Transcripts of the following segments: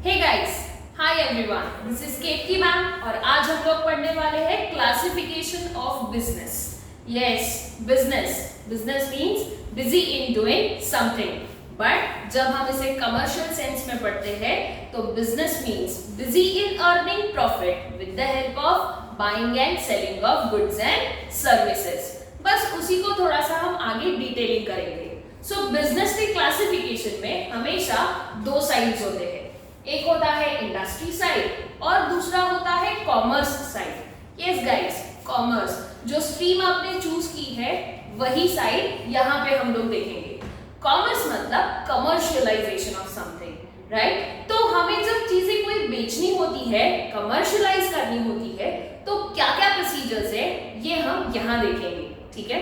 Hey guys, hi everyone, this is Ketaki ma'am और आज हम लोग पढ़ने वाले हैं classification of business. Yes, business means busy in doing something, but जब हम इसे कमर्शियल सेंस में पढ़ते हैं तो business means busy in earning profit with the help of buying and selling of goods and services. बस उसी को थोड़ा सा हम आगे डिटेलिंग करेंगे। सो बिजनेस की क्लासिफिकेशन में हमेशा दो साइड्स होते हैं, एक होता है इंडस्ट्री साइड और दूसरा होता है commerce side. Yes guys, commerce जो स्ट्रीम आपने चूज की है वही साइड यहाँ पे हम लोग देखेंगे। कॉमर्स मतलब कमर्शियलाइजेशन ऑफ समथिंग, राइट? तो हमें जब चीजें कोई बेचनी होती है, कमर्शियलाइज करनी होती है, तो क्या क्या प्रोसीजर्स है ये हम यहाँ देखेंगे, ठीक है?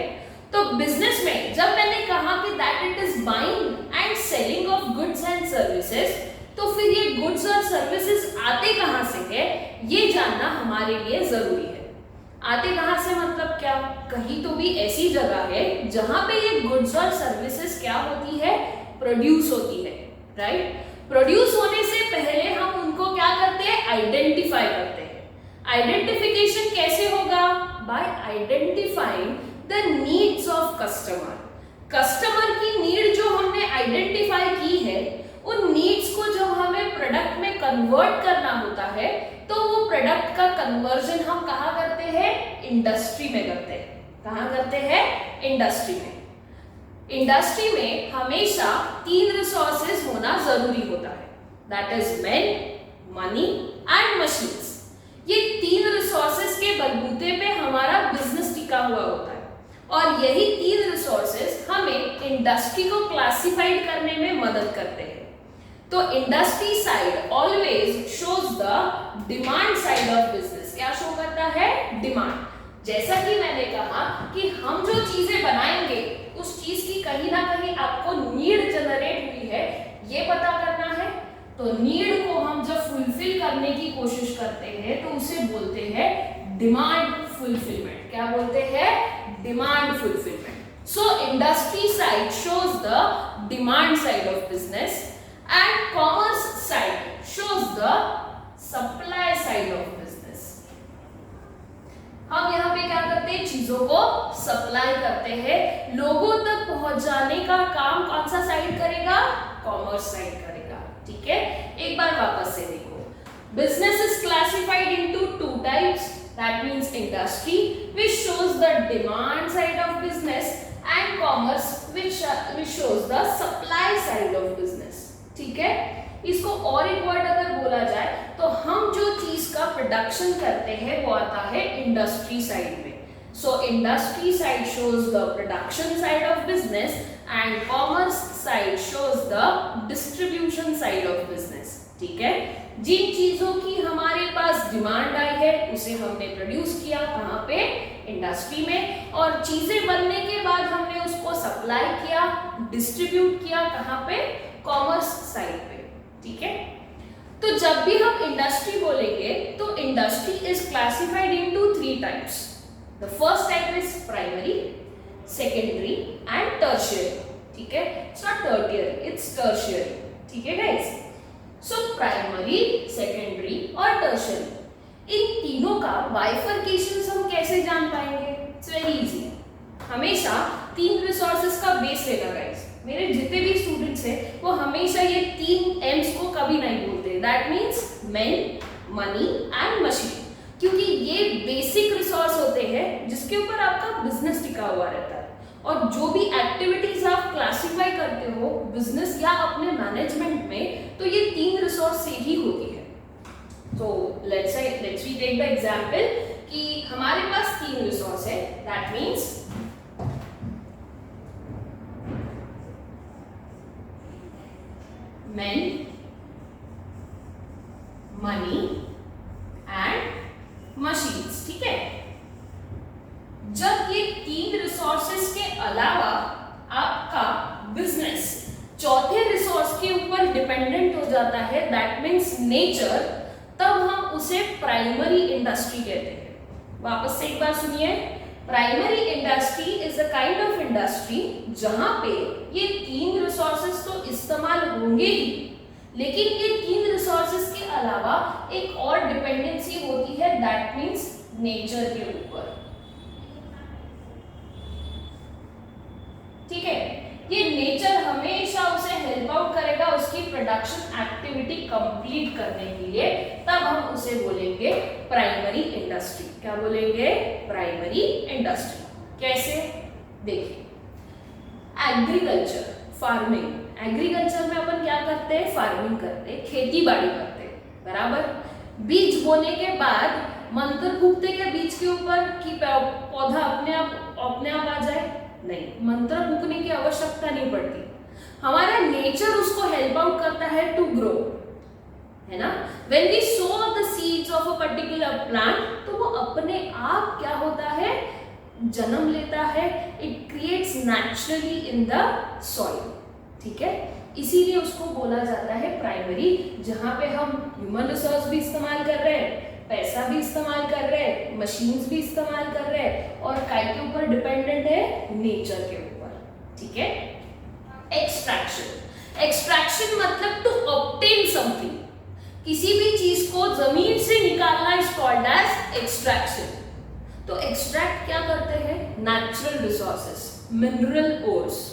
तो बिजनेस में जब मैंने कहा कि that it is buying and selling of goods and services, तो फिर ये गुड्स और सर्विसेज आते कहां से है ये जानना हमारे लिए जरूरी है। आते कहां से मतलब क्या? कहीं तो भी ऐसी जगह है जहां पे ये गुड्स और सर्विसेज क्या होती है, प्रोड्यूस होती है, राइट? प्रोड्यूस होने से पहले हम उनको क्या करते हैं, आइडेंटिफाई करते हैं। आइडेंटिफिकेशन कैसे होगा? Bye identifying the needs of customer. Customer की नीड जो हमने आइडेंटिफाई की है, उन नीड्स को जब हमें प्रोडक्ट में कन्वर्ट करना होता है तो वो प्रोडक्ट का कन्वर्जन हम कहाँ करते हैं? इंडस्ट्री में करते हैं। कहाँ करते हैं? इंडस्ट्री में। इंडस्ट्री में हमेशा तीन रिसोर्सेज होना जरूरी होता है, that is man, money and machines. ये तीन रिसोर्सेज के बलबूते पे हमारा बिजनेस टिका हुआ होता है और यही तीन रिसोर्सेज हमें इंडस्ट्री को क्लासिफाइड करने में मदद करते हैं। तो industry side always shows the demand side of business. क्या शो करता है? डिमांड। जैसा कि मैंने कहा कि हम जो चीजें बनाएंगे उस चीज की कहीं ना कहीं आपको नीड जनरेट हुई है ये पता करना है। तो नीड को हम जब फुलफिल करने की कोशिश करते हैं तो उसे बोलते हैं डिमांड फुलफिलमेंट। क्या बोलते हैं? Demand fulfilment. So industry side shows the demand side of business and commerce side shows the supply side of business। हम यहाँ पे क्या करते हैं? चीजों को सप्लाई करते हैं, लोगों तक पहुंचाने का काम कौन सा साइड करेगा? कॉमर्स साइड करेगा, ठीक है? एक बार वापस से देखो, business is classified into two types, that means industry which shows the demand side of business and commerce which shows the supply side of business। ठीक है? इसको और एक वर्ड अगर बोला जाए तो हम जो चीज का प्रोडक्शन करते हैं वो आता है इंडस्ट्री साइड में। So industry side shows the production side of business and commerce side shows the distribution side of business, ठीक है? जिन चीजों की हमारे पास डिमांड आई है उसे हमने प्रोड्यूस किया कहाँ पे? इंडस्ट्री में, और चीजें बनने के बाद हमने उसको सप्लाई किया, डिस्ट्रीब्यूट किया कहाँ पे? कॉमर्स साइड पे, ठीक है? तो जब भी हम इंडस्ट्री बोलेंगे तो industry is classified into three types. The first type is primary, secondary and tertiary, ठीक है? It's not tertiary, it's tertiary, ठीक है गाइस? सो प्राइमरी, सेकेंडरी और टर्शियरी, इन तीनों का बाइफरकेशन हम कैसे जान पाएंगे? It's very easy. हमेशा तीन रिसोर्सेज का बेस लेगा गाइस। मेरे जितने भी स्टूडेंट्स हैं वो हमेशा ये तीन एम्स को कभी नहीं भूलते, that means man, money and machine, क्योंकि ये बेसिक रिसोर्स होते हैं जिसके ऊपर आपका बिजनेस टिका हुआ रहता है। और जो भी एक्टिविटीज आप क्लासिफाई करते हो बिजनेस या अपने मैनेजमेंट में, तो ये तीन रिसोर्स से ही होती है। तो let's we take the example कि हमारे पास तीन रिसोर्स है, that means men, money and machines, ठीक है? जब ये तीन रिसोर्सेज के अलावा आपका बिजनेस चौथे रिसोर्स के ऊपर डिपेंडेंट हो जाता है, दैट मींस नेचर, तब हम उसे प्राइमरी इंडस्ट्री कहते हैं। वापस से एक बार सुनिए, primary industry is a kind of industry जहां पे ये तीन रिसोर्सेज तो इस्तेमाल होंगे ही, लेकिन ये तीन रिसोर्सेज के अलावा एक और डिपेंडेंसी होती है, दैट मीन्स नेचर के ऊपर। ठीक है, ये नेचर हमेशा उसे हेल्प आउट करेगा उसकी प्रोडक्शन एक्टिविटी कंप्लीट करने के लिए, तब हम उसे बोलेंगे प्राइमरी इंडस्ट्री। क्या बोलेंगे? Primary industry. कैसे? देखिए, एग्रीकल्चर, फार्मिंग, एग्रीकल्चर में अपन क्या करते हैं? फार्मिंग करते हैं, खेती बाड़ी करते हैं, बराबर। बीज बोने के बाद मंत्र फूकते क्या बीज के ऊपर कि पौधा अपने आप आ जाए? नहीं, मंत्र फूकने की आवश्यकता नहीं पड़ती, हमारा नेचर उसको हेल्प आउट करता है टू ग्रो, है ना। When we sow the seeds of a particular plant, तो वो अपने आप क्या होता है? जन्म लेता है, it creates naturally in the soil। ठीक है, इसीलिए उसको बोला जाता है प्राइमरी, जहां पे हम ह्यूमन रिसोर्स भी इस्तेमाल कर रहे हैं, पैसा भी इस्तेमाल कर रहे हैं, मशीन्स भी इस्तेमाल कर रहे हैं, और काय के ऊपर डिपेंडेंट है? नेचर के ऊपर। ठीक है। एक्सट्रैक्शन, एक्सट्रैक्शन मतलब टू ऑब्टेन समथिंग, किसी भी चीज को जमीन से निकालना इज कॉल्ड एज एक्सट्रैक्शन। तो एक्सट्रैक्ट क्या करते हैं? नेचुरल रिसोर्सेस, मिनरल ओर्स,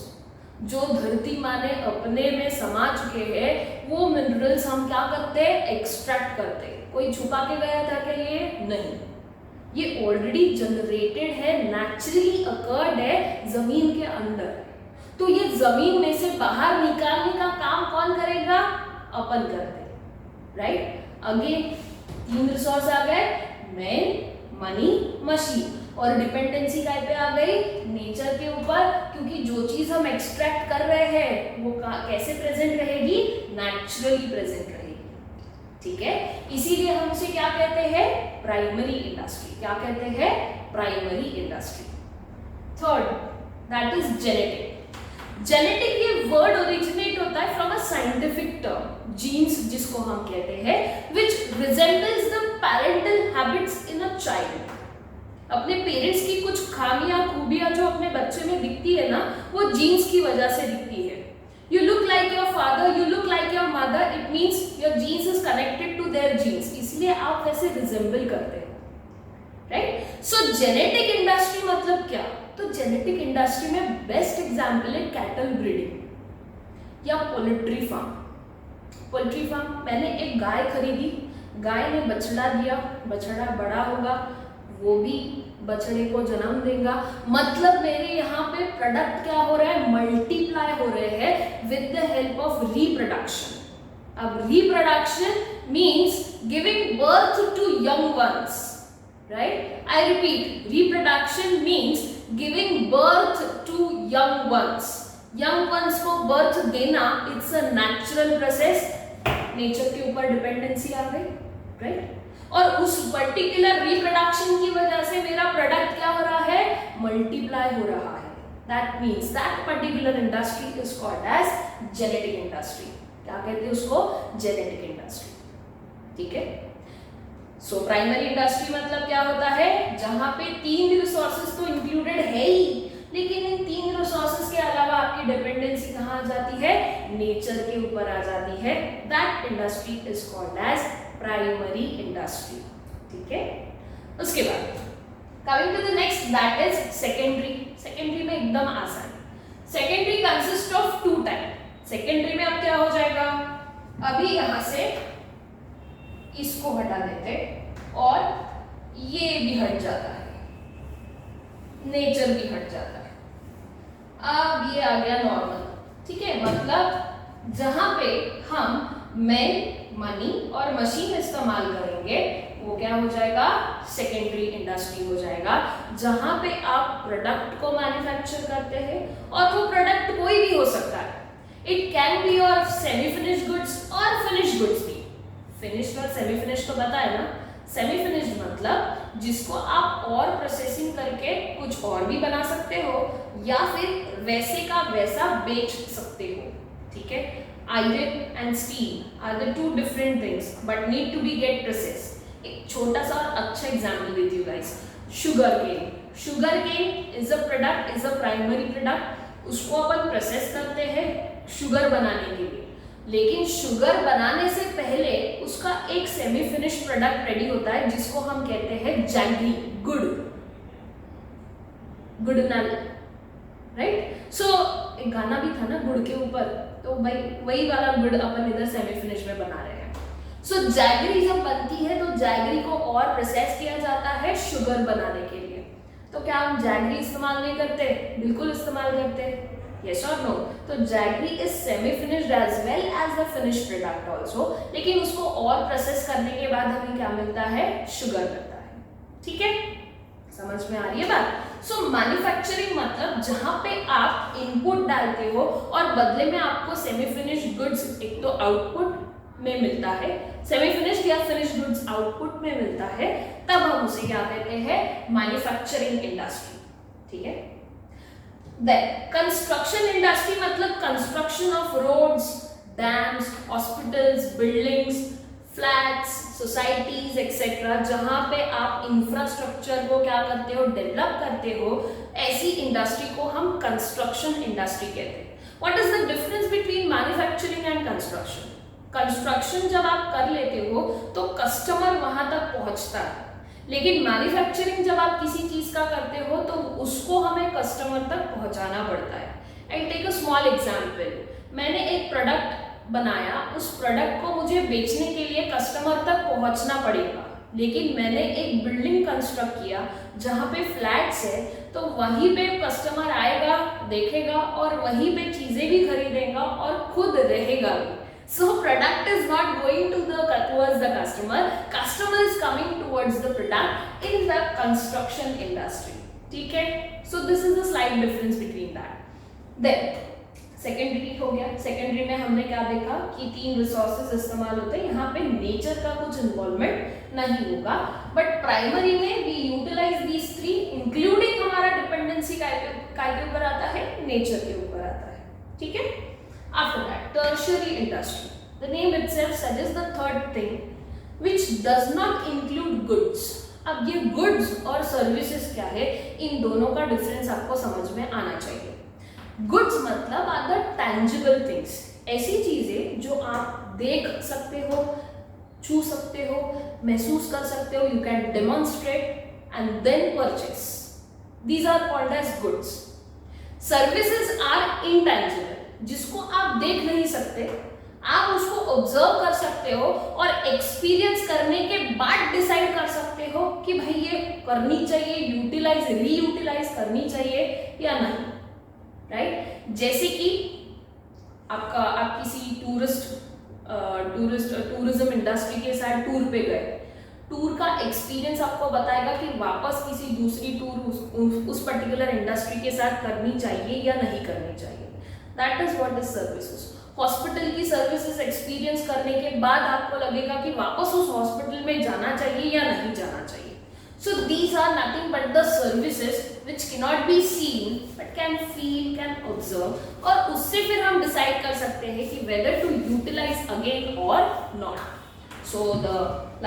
जो धरती माँ ने अपने में समा चुके हैं, वो मिनरल्स हम क्या करते हैं? एक्सट्रैक्ट करते हैं। कोई छुपा के गया था क्या? ये नहीं, ये ऑलरेडी जनरेटेड है, नेचुरली अकर्ड है जमीन के अंदर। तो ये जमीन में से बाहर निकालने का काम कौन करेगा? अपन करते हैं, राइट। अगेन 3 रिसोर्स आ गए, मैन, मनी, मशीन, और डिपेंडेंसी काय पे आ गई? नेचर के ऊपर, क्योंकि जो चीज हम एक्सट्रैक्ट कर रहे हैं वो कैसे प्रेजेंट रहेगी? नेचुरली प्रेजेंट रहेगी। ठीक है, इसीलिए हम उसे क्या कहते हैं? Primary industry. क्या कहते हैं? Primary industry. Third, that is genetic. Genetic ये वर्ड ओरिजिनेट होता है from a scientific term, genes जिसको हम कहते हैं, which resembles the parental habits in a child. अपने पेरेंट्स की कुछ खामियां, खूबियां जो अपने बच्चे में दिखती है ना, वो जीन्स की वजह से दिखती है। You look like your father, you look like your mother, it means your genes is connected to their genes, इसलिए आप वैसे रिजेंबल करते हो, राइट। सो जेनेटिक इंडस्ट्री मतलब क्या? तो जेनेटिक इंडस्ट्री में बेस्ट एग्जांपल है कैटल ब्रीडिंग या पोल्ट्री फार्म। पोल्ट्री फार्म, मैंने एक गाय खरीदी, गाय ने बछड़ा दिया, बछड़ा बड़ा होगा, वो भी बछड़े को जन्म देगा, मतलब मेरे यहाँ पे प्रोडक्ट क्या हो रहा है? मल्टीप्लाई हो रहे हैं with the help of reproduction. अब reproduction means giving birth to young ones, right. I repeat, reproduction means giving birth to young ones. Young ones को बर्थ देना it's a natural process, nature के ऊपर dependency आ गई, right. और उस particular reproduction की वजह से मेरा प्रोडक्ट क्या हो रहा है? मल्टीप्लाई हो रहा है। That means that particular industry is called as genetic industry. क्या कहते हैं उसको? Genetic industry. ठीक है। सो प्राइमरी इंडस्ट्री मतलब क्या होता है? जहां पे 3 रिसोर्सेज तो इंक्लूडेड है ही, लेकिन इन 3 रिसोर्सेज के अलावा आपकी डिपेंडेंसी कहाँ आ जाती है? नेचर के ऊपर आ जाती है। That industry is called as primary industry. ठीक है। उसके बाद coming to the next, that is secondary. Secondary में एकदम आसान, secondary consist of 2 type. Secondary में अब क्या हो जाएगा? अभी यहां से इसको हटा देते और ये भी हट जाता है, नेचर भी हट जाता है। अब ये आ गया नॉर्मल। ठीक है, मतलब जहां पे हम मैन, मनी और मशीन इस्तेमाल करेंगे वो क्या हो जाएगा? सेकेंडरी इंडस्ट्री हो जाएगा, जहां पे आप प्रोडक्ट को मैन्युफैक्चर करते हैं, और वो प्रोडक्ट कोई भी हो सकता है। It can be your semi finished goods और फिनिश्ड गुड्स भी। फिनिश्ड और सेमी फिनिश्ड तो पता है ना। सेमी फिनिश्ड मतलब जिसको आप और प्रोसेसिंग करके कुछ और भी बना सकते हो, या फिर वैसे का वैसा बेच सकते हो। ठीक है। Iron and steel are the 2 different things but need to be get processed। एक छोटा सा और अच्छा एग्जाम्पल देती हूँ guys, sugar cane. Sugar cane is a product, is a primary product. उसको अपन प्रोसेस करते हैं शुगर बनाने के लिए। लेकिन शुगर बनाने से पहले उसका एक सेमी फिनिश प्रोडक्ट रेडी होता है जिसको हम कहते हैं जैगरी, गुड़नल, राइट। सो एक गाना भी था ना गुड़ के ऊपर, तो भाई वही वाला गुड़ अपन इधर सेमी फिनिश में बना रहे हैं। सो जैगरी जब बनती है तो जैगरी को और प्रोसेस किया जाता है शुगर बनाने के लिए। तो क्या हम जैगरी इस्तेमाल नहीं करते? बिल्कुल इस्तेमाल करते हैं, yes or no? तो jaggery is semi finished as well as the finish product also, लेकिन उसको और प्रोसेस करने के बाद हमें क्या मिलता है? शुगर मिलता है। ठीक है, समझ में आ रही है बात? सो मैन्युफैक्चरिंग मतलब जहां पे आप इनपुट डालते हो और बदले में आपको सेमी फिनिश्ड गुड्स एक तो आउटपुट में मिलता है, सेमी फिनिश्ड या फिनिश्ड गुड्स आउटपुट में मिलता है, तब हम उसे क्या कहते हैं? Manufacturing industry. ठीक है। देन कंस्ट्रक्शन इंडस्ट्री मतलब construction of roads, dams, hospitals, buildings, flats, societies etcetera, जहां पे आप इंफ्रास्ट्रक्चर को क्या करते हो? डेवलप करते हो, ऐसी इंडस्ट्री को हम कंस्ट्रक्शन इंडस्ट्री कहते हैं। What is the difference between manufacturing and construction? Construction जब आप कर लेते हो तो कस्टमर वहां तक पहुंचता है, लेकिन मैन्युफैक्चरिंग जब आप किसी चीज का करते हो तो उसको हमें कस्टमर तक पहुंचाना पड़ता है। I take a small example, मैंने एक प्रोडक्ट बनाया, उस प्रोडक्ट को मुझे बेचने के लिए कस्टमर तक पहुंचना पड़ेगा, लेकिन मैंने एक बिल्डिंग कंस्ट्रक्ट किया जहां पे फ्लैट्स है, तो वहीं पे कस्टमर आएगा, देखेगा और वहीं पे चीजें भी खरीदेगा और खुद रहेगा भी। So product is not going towards the customer. Customer is coming towards the product in the construction industry. ठीक है? So this is the slight difference between that. Then secondary हो गया। सेकेंडरी में हमने क्या देखा कि 3 रिसोर्सेज इस्तेमाल होते हैं, यहाँ पे नेचर का कुछ इन्वॉल्वमेंट नहीं होगा, बट प्राइमरी में वी यूटिलाइज दीज 3 इंक्लूडिंग हमारा डिपेंडेंसी काय के ऊपर आता है? नेचर के ऊपर आता है। ठीक है। After that, tertiary industry. The name itself suggests the third thing, which does not include goods. अब ये goods और services क्या है, इन दोनों का डिफरेंस आपको समझ में आना चाहिए। Goods मतलब are the tangible things, ऐसी चीजें जो आप देख सकते हो, छू सकते हो, महसूस कर सकते हो, you can demonstrate and then purchase. These are called as goods. Services are intangible, जिसको आप देख नहीं सकते, आप उसको ऑब्जर्व कर सकते हो और एक्सपीरियंस करने के बाद डिसाइड कर सकते हो कि भाई ये करनी चाहिए, यूटिलाइज, रीयूटिलाइज करनी चाहिए या नहीं, राइट। जैसे कि आप किसी टूरिज्म इंडस्ट्री के साथ टूर पे गए, टूर का एक्सपीरियंस आपको बताएगा कि वापस किसी दूसरी टूर उस पर्टिकुलर इंडस्ट्री के साथ करनी चाहिए या नहीं करनी चाहिए। That is what is services. Hospital की सर्विसेज एक्सपीरियंस करने के बाद आपको लगेगा कि वापस उस हॉस्पिटल में जाना चाहिए या नहीं जाना चाहिए। So these are nothing but the services which cannot be seen but can feel, can observe, और उससे फिर हम डिसाइड कर सकते हैं कि whether to utilize again or not. So the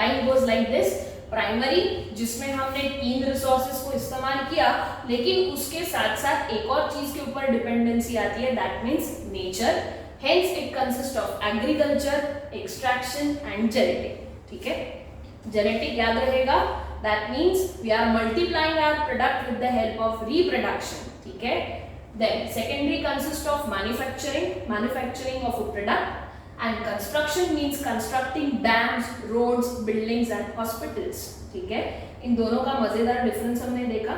line goes like this. Primary जिसमें हमने 3 रिसोर्सेज को इस्तेमाल किया, लेकिन उसके साथ साथ एक और चीज के ऊपर डिपेंडेंसी आती है, that means nature, hence it consist of agriculture, extraction and genetic. ठीक है, जेनेटिक याद रहेगा, that means we are multiplying our product with the help of reproduction. ठीक है। Then secondary consist of manufacturing of a product, and construction means constructing dams, roads, buildings and hospitals. ठीक है, इन दोनों का मजेदार डिफरेंस हमने देखा।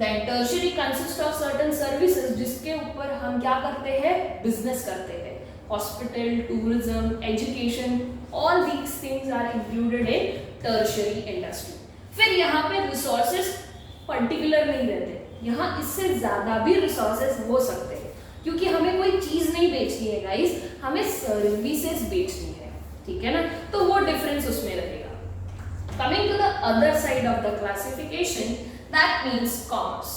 Then tertiary consists of certain services जिसके ऊपर हम क्या करते हैं? बिजनेस करते हैं। Hospital, tourism, education, all these things are included in tertiary industry. फिर यहाँ पे रिसोर्सेज पर्टिकुलर नहीं रहते, यहाँ इससे ज्यादा भी रिसोर्सेज हो सकते हैं, क्योंकि हमें कोई चीज नहीं बेचनी है गाइस, हमें सर्विसेज बेचनी है। ठीक है ना, तो वो डिफरेंस उसमें रहेगा। Coming to the other side of the classification, that means commerce.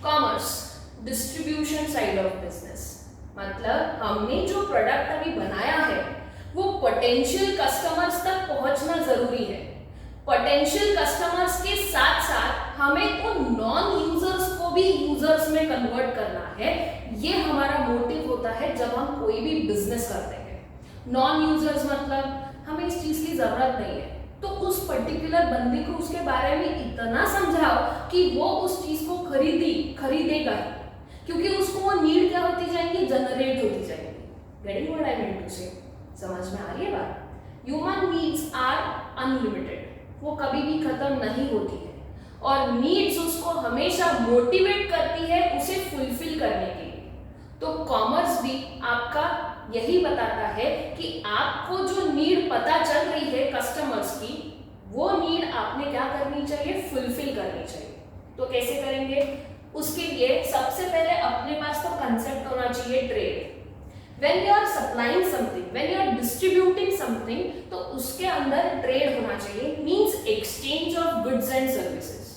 Commerce distribution side of business, मतलब हमने जो प्रोडक्ट अभी बनाया है वो पोटेंशियल कस्टमर्स तक पहुंचना जरूरी है। पोटेंशियल कस्टमर्स के साथ साथ हमें उन नॉन यूजर्स को भी यूजर्स में कन्वर्ट करना है। ये हमारा मोटिव होता है जब हम कोई भी बिजनेस करते हैं। नॉन यूजर्स मतलब हमें इस चीज की जरूरत नहीं है, तो उस पर्टिकुलर बंदे को उसके बारे में इतना समझाओ कि वो उस चीज को खरीदेगा, क्योंकि उसको वो नीड क्या होती जाएंगी, जनरेट होती जाएंगी। Getting what I mean to say? समझ में आ रही है बात? ह्यूमन नीड्स आर अनलिमिटेड, वो कभी भी खत्म नहीं होती है, और नीड्स उसको हमेशा मोटिवेट करती है उसे फुलफिल करने के लिए। तो कॉमर्स भी आपका यही बताता है कि आपको जो नीड पता चल रही है कस्टमर्स की, वो नीड आपने क्या करनी चाहिए, फुलफिल करनी चाहिए। तो कैसे करेंगे? उसके लिए सबसे पहले अपने पास तो कंसेप्ट होना चाहिए trade. When you are supplying something, when you are distributing something, तो उसके अंदर ट्रेड होना चाहिए, means exchange of goods and services.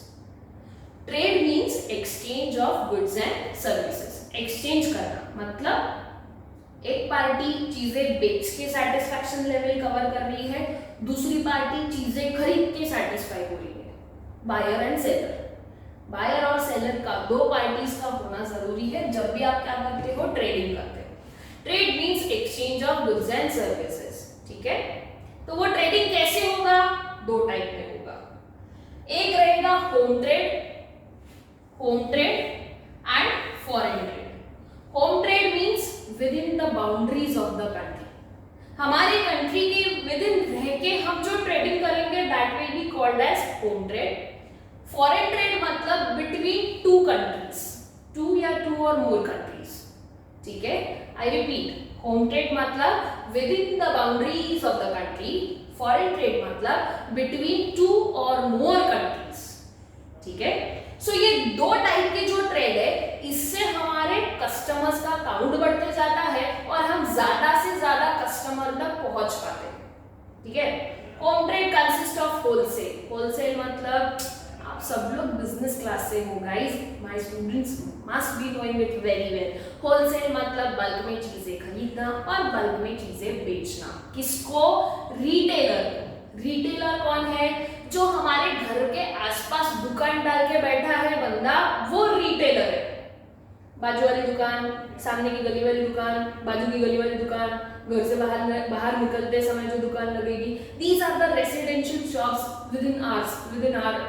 Trade means exchange of goods and services. Exchange करना मतलब एक पार्टी चीजें बेच के सेटिस्फैक्शन लेवल कवर कर रही है, दूसरी पार्टी चीजें खरीद के सेटिस्फाई हो रही है। बायर एंड सेलर, बायर और सेलर का, दो पार्टीज का होना जरूरी है जब भी आप क्या करते हो, ट्रेडिंग करते हो। Trade means exchange of goods and services, ठीक है। तो वो ट्रेडिंग कैसे होगा? दो टाइप में होगा। एक रहेगा home trade and foreign trade. Home trade means with in the boundaries of the country, हमारी कंट्री के विद इन रह के हम जो ट्रेडिंग करेंगे, that will be called age home trade. Foreign trade मतलब बिटवीन टू कंट्रीज, टू या to और मोर कंट्रीज, ठीक है। आई रिपीट, होम ट्रेड मतलब with in the boundaries of the country, foreign trade मतलब बिटवीन टू और मोर countries, ठीक है। सो ये दो टाइप के जो ट्रेड है, इससे हमारे कस्टमर्स का काउंट बढ़ते जाता है और हम ज्यादा से ज्यादा कस्टमर तक पहुंच पाते हैं, ठीक है। Home trade consist of wholesale. Wholesale मतलब आप सब लोग बिजनेस क्लास से हो guys, my students must be knowing it very well. Wholesale मतलब बल्क में चीजें खरीदना और बल्क में चीजें बेचना। किसको? रिटेलर को। रिटेलर कौन है? जो हमारे घर के आसपास दुकान डाल के बैठा है बंदा, वो रिटेलर है। बाजू वाली दुकान, सामने की गली वाली दुकान, बाजू की गली वाली दुकान, घर से बाहर निकलते समय जो दुकान लगेगी, these are the residential shops within our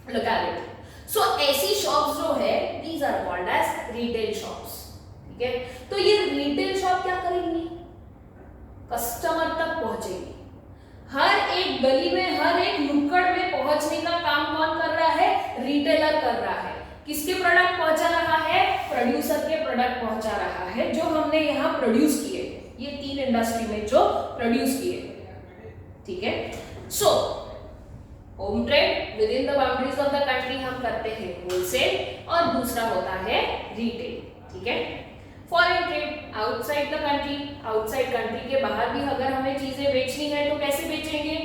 locality. So ऐसी शॉप्स जो है, these are called as retail shops, ठीक है। तो ये रिटेल शॉप क्या करेंगी? कस्टमर तक पहुंचेगी। हर एक गली में, हर एक नुक्कड़ में पहुंचने का काम कौन कर रहा है? रिटेलर कर रहा है। किसके प्रोडक्ट पहुंचा रहा है? प्रोड्यूसर के प्रोडक्ट पहुंचा रहा है, जो हमने यहाँ प्रोड्यूस किए, ये तीन इंडस्ट्री में जो प्रोड्यूस किए, ठीक है। So home trade with in the boundaries of the country हम करते हैं होलसेल, और दूसरा होता है रिटेल, ठीक है। Foreign trade outside the country, outside country के बाहर भी अगर हमें चीजें बेचनी है तो कैसे बेचेंगे?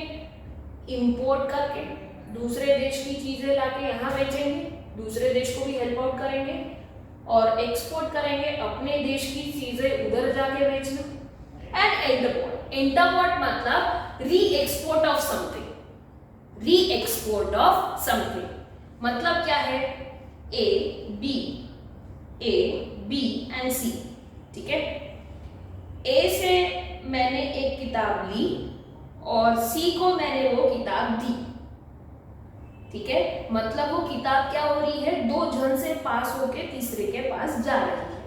इंपोर्ट करके, दूसरे देश की चीजें लाके यहाँ बेचेंगे, दूसरे देश को भी हेल्प आउट करेंगे, और एक्सपोर्ट करेंगे, अपने देश की चीजें उधर जाके बेचना। एंड इंटरपोर्ट, इंटरपोर्ट मतलब री एक्सपोर्ट ऑफ समथिंग, री एक्सपोर्ट ऑफ समथिंग मतलब क्या है? ए बी एंड सी, ठीक है। ए से मैंने एक किताब ली और सी को मैंने वो किताब दी, ठीक है। मतलब वो किताब क्या हो रही है? दो जन से पास होके तीसरे के पास जा रही है,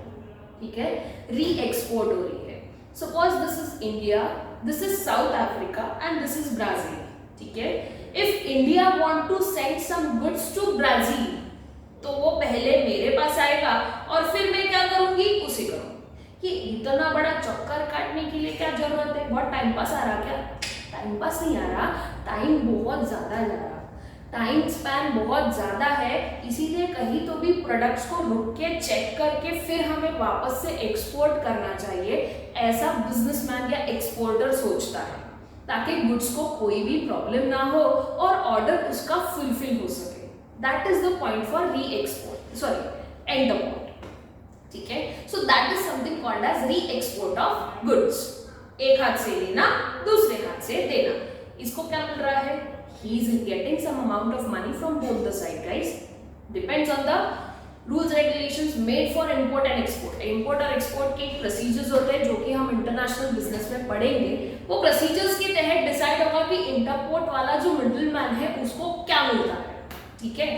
ठीक है। री एक्सपोर्ट हो रही है। Suppose this is India, this is South Africa and this is Brazil, ठीक है। If India want to send some goods to Brazil, तो वो पहले मेरे पास आएगा और फिर मैं क्या करूंगी? उसे करूंगी। ये इतना बड़ा चक्कर काटने के लिए क्या जरूरत है? बहुत टाइम पास आ रहा क्या? टाइम पास नहीं आ रहा, टाइम बहुत ज्यादा जा रहा, टाइम स्पैन बहुत ज्यादा है, इसीलिए कहीं तो भी प्रोडक्ट्स को रुक के चेक करके फिर हमें वापस से एक्सपोर्ट करना चाहिए, ऐसा बिजनेसमैन या एक्सपोर्टर सोचता है, ताकि गुड्स को कोई भी प्रॉब्लम ना हो और ऑर्डर उसका फुलफिल हो सके। That is the point for re export, sorry entrepot, ठीक है। So that is something called as re export of goods. एक हाथ से लेना, दूसरे हाथ से देना, इसको क्या मिल रहा है? he is getting some amount of money from both the side, guys. Depends on the rules regulations made for import and export. Import और एक्सपोर्ट के प्रोसीजर्स होते हैं जो कि हम इंटरनेशनल बिजनेस में पढ़ेंगे। वो प्रोसीजर्स के तहत डिसाइड होगा कि इंटरपोर्ट वाला जो मिडिल मैन है उसको क्या मिलता है, ठीक है।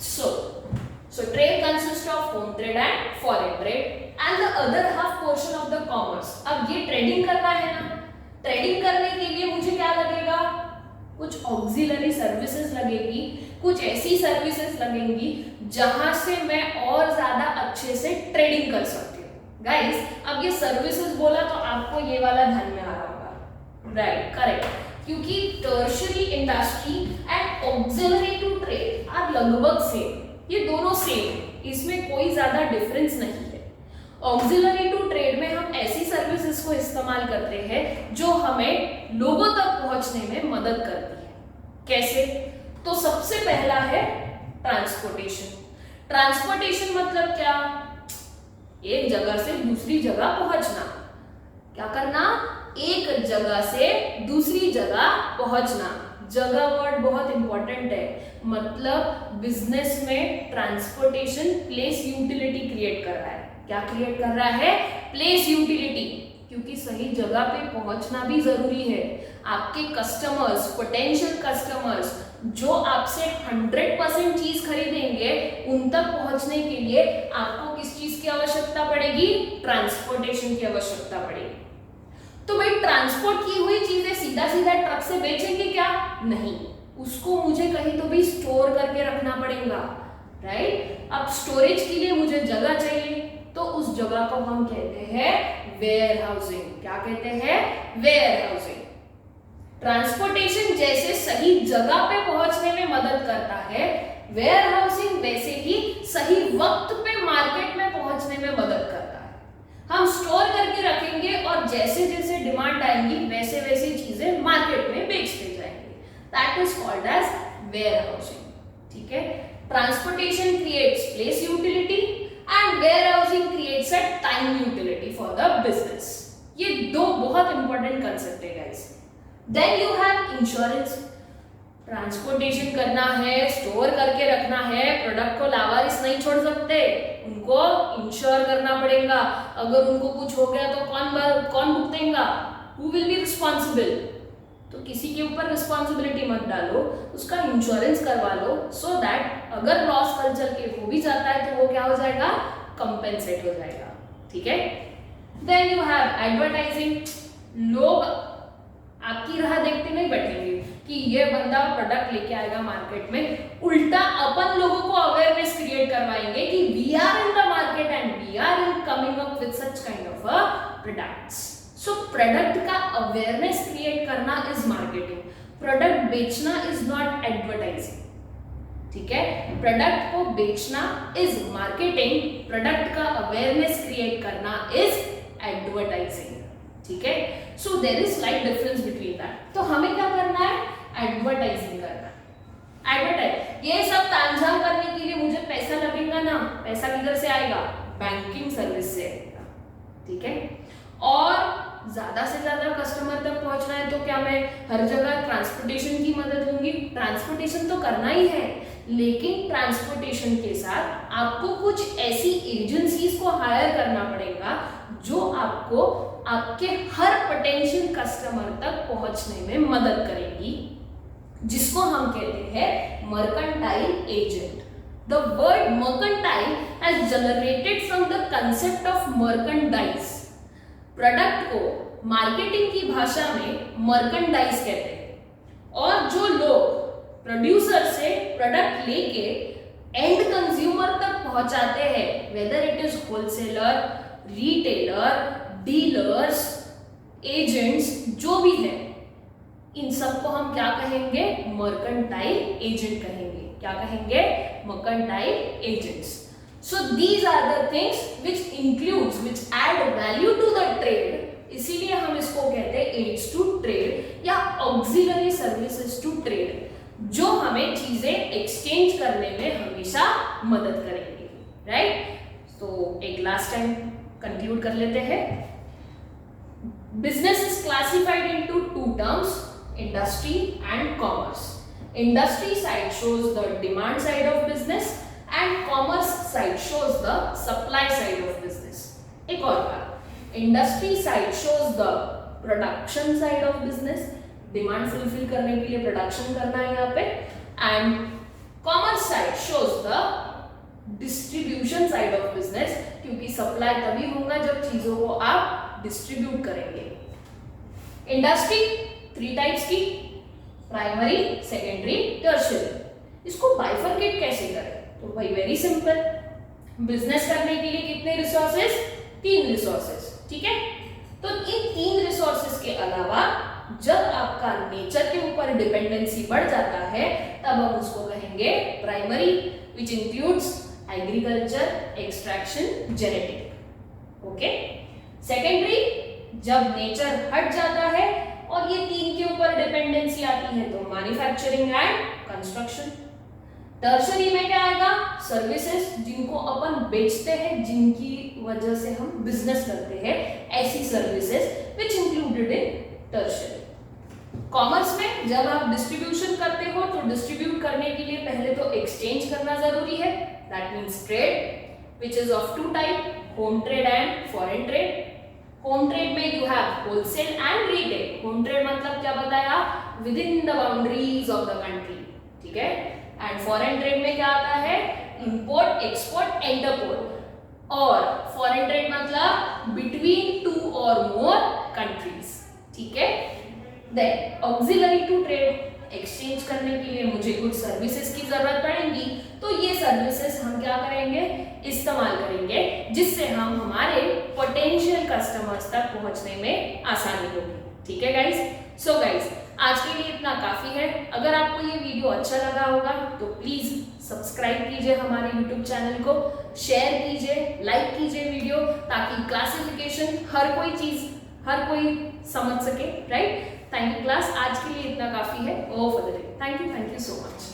So trade consist of home trade and foreign trade and the other half portion of the commerce. अब ये ट्रेडिंग करना है ना, ट्रेडिंग करने के लिए मुझे क्या लगेगा, कुछ ऑक्सिलरी सर्विसेज लगेगी, कुछ ऐसी सर्विसेज लगेंगी जहां से मैं और ज्यादा अच्छे से ट्रेडिंग कर सकती हूँ। गाइस अब ये सर्विसेज बोला तो आपको ये वाला ध्यान में आ रहा होगा, राइट, करेक्ट, क्योंकि tertiary industry and auxiliary to trade are लगभग सेम, ये दोनों सेम है, इसमें कोई ज्यादा डिफरेंस नहीं है। ऑक्सिलरी टू ट्रेड में हम ऐसी सर्विसेज को इस्तेमाल करते हैं जो हमें लोगों तक पहुंचने में मदद करती है। कैसे? तो सबसे पहला है ट्रांसपोर्टेशन। ट्रांसपोर्टेशन मतलब क्या, एक जगह से दूसरी जगह पहुंचना। क्या करना, एक जगह से दूसरी जगह पहुंचना। जगह वर्ड बहुत इंपॉर्टेंट है, मतलब बिजनेस में ट्रांसपोर्टेशन प्लेस यूटिलिटी क्रिएट कर रहा है। क्या क्रिएट कर रहा है, प्लेस यूटिलिटी, क्योंकि सही जगह पे पहुंचना भी जरूरी है। आपके कस्टमर्स, पोटेंशियल कस्टमर्स जो आपसे 100% चीज खरीदेंगे, उन तक पहुंचने के लिए आपको किस चीज की आवश्यकता पड़ेगी, ट्रांसपोर्टेशन की आवश्यकता पड़ेगी। तो भाई ट्रांसपोर्ट की हुई चीजें सीधा सीधा ट्रक से बेचेंगे क्या, नहीं, उसको मुझे कहीं तो भी स्टोर करके रखना पड़ेगा, राइट। अब स्टोरेज के लिए मुझे जगह चाहिए, तो उस जगह को हम कहते हैं वेयर हाउसिंग। क्या कहते हैं, वेयर हाउसिंग। ट्रांसपोर्टेशन जैसे सही जगह पे पहुंचने में मदद करता है, वेयर हाउसिंग वैसे ही सही वक्त पे मार्केट में पहुंचने में मदद करता है। हम स्टोर करके रखेंगे और जैसे जैसे डिमांड आएगी वैसे वैसे चीजें मार्केट में बेचते जाएंगे। That is called as warehousing, ठीक है। Transportation creates place utility and warehousing creates a time utility for the business. ये दो बहुत इंपॉर्टेंट कंसेप्ट है guys. Then you have insurance. Transportation करना है, स्टोर करके रखना है, प्रोडक्ट को लावारिस नहीं छोड़ सकते, उनको इंश्योर करना पड़ेगा। अगर उनको कुछ हो गया तो कौन भुगतेगा, हु विल बी रिस्पॉन्सिबल। तो किसी के ऊपर रिस्पॉन्सिबिलिटी मत डालो, उसका इंश्योरेंस करवा लो, सो दैट अगर लॉस कल चल के हो भी जाता है तो वो क्या हो जाएगा, कंपेंसेट हो जाएगा, ठीक है। Then you have advertising. लोग आपकी राह देखते नहीं बैठेंगे कि ये बंदा प्रोडक्ट लेके आएगा मार्केट में, उल्टा अपन लोगों को अवेयरनेस क्रिएट करवाएंगे कि we are in the market and we are in coming up with such kind of products. So product का अवेयरनेस क्रिएट करना इज मार्केटिंग, प्रोडक्ट बेचना इज नॉट एडवर्टाइजिंग, ठीक है। प्रोडक्ट को बेचना इज मार्केटिंग, प्रोडक्ट का अवेयरनेस क्रिएट करना is advertising, ठीक है। So there is slight difference between that. तो हमें क्या करना है, एडवर्टाइजिंग करना है। एडवर्टाइज, ये सब तामझाम करने के लिए मुझे पैसा लगेगा ना, पैसा किधर से आएगा, बैंकिंग सर्विस से आएगा, ठीक है। और ज्यादा से ज्यादा कस्टमर तक पहुंचना है तो क्या मैं हर जगह ट्रांसपोर्टेशन की मदद लूंगी, ट्रांसपोर्टेशन तो करना ही है, लेकिन ट्रांसपोर्टेशन के साथ आपको कुछ ऐसी एजेंसीज को हायर करना पड़ेगा जो आपको आपके हर पोटेंशियल कस्टमर तक पहुंचने में मदद करेगी, जिसको हम कहते हैं mercantile agent. The word mercantile has generated from the concept of merchandise. Product को मार्केटिंग की भाषा में मर्केंडाइज कहते हैं, और जो लोग प्रोड्यूसर से प्रोडक्ट लेके एंड कंज्यूमर तक पहुंचाते हैं, whether it is wholesaler, retailer, dealers, agents, जो भी है, इन सबको हम क्या कहेंगे, मर्केंटाइल एजेंट कहेंगे। क्या कहेंगे, mercantile agents. So these are the things which includes, which add value to the trade, इसीलिए हम इसको कहते हैं aids to trade या auxiliary services to trade, जो हमें चीजें एक्सचेंज करने में हमेशा मदद करेंगे, राइट। तो एक लास्ट टाइम कंक्लूड कर लेते हैं। Business is classified into two terms, industry and commerce. Industry side shows the demand side of business and commerce side shows the supply side of business. एक और बात, industry side shows the production side of business, demand fulfill करने के लिए production करना है यहाँ पे, and commerce side shows the distribution side of business, क्योंकि supply तभी होगा जब चीजों को आप distribute करेंगे. Industry 3 types की, प्राइमरी, सेकेंडरी, टर्शियरी. इसको बाइफरकेट कैसे करें? तो भाई वेरी सिंपल, बिजनेस करने के लिए कितने रिसोर्सेस? 3 रिसोर्सेस. ठीक है, तो इन 3 रिसोर्सेस के अलावा जब आपका नेचर के ऊपर डिपेंडेंसी बढ़ जाता है तब हम उसको कहेंगे primary, which includes agriculture, extraction, genetic. Okay. Secondary, जब नेचर हट जाता है और ये 3 के ऊपर डिपेंडेंसी आती है तो मैन्युफैक्चरिंग एंड कंस्ट्रक्शन. टर्शरी में क्या आएगा? सर्विसेज, जिनको अपन बेचते हैं, जिनकी वजह से हम बिजनेस करते हैं, ऐसी services which included in tertiary. Commerce में जब आप डिस्ट्रीब्यूशन करते हो तो डिस्ट्रीब्यूट करने के लिए पहले तो एक्सचेंज करना जरूरी है. That means trade which is of 2 type, home trade and foreign trade. Home trade में you have wholesale and retail. Home trade मतलब क्या बताया? Within the boundaries of the country. ठीक है. एंड फॉरेन ट्रेड में क्या आता है? Import, export, entrepot. और फॉरेन ट्रेड मतलब बिटवीन 2 और मोर कंट्रीज. ठीक है. Then auxiliary to trade, exchange करने के लिए मुझे कुछ सर्विसेज की जरूरत पड़ेगी, तो ये सर्विसेज हम क्या करेंगे? इस्तेमाल करेंगे, जिससे हम हमारे पोटेंशियल कस्टमर्स तक पहुंचने में आसानी होगी. ठीक है गाइस. सो गाइस, आज के लिए इतना काफी है. अगर आपको ये वीडियो अच्छा लगा होगा तो प्लीज सब्सक्राइब कीजिए हमारे YouTube चैनल को, शेयर कीजिए, लाइक कीजिए वीडियो, ताकि क्लासिफिकेशन हर कोई समझ सके. राइट. Thank you class. आज के लिए इतना काफी है. Over for the day. Thank you so much.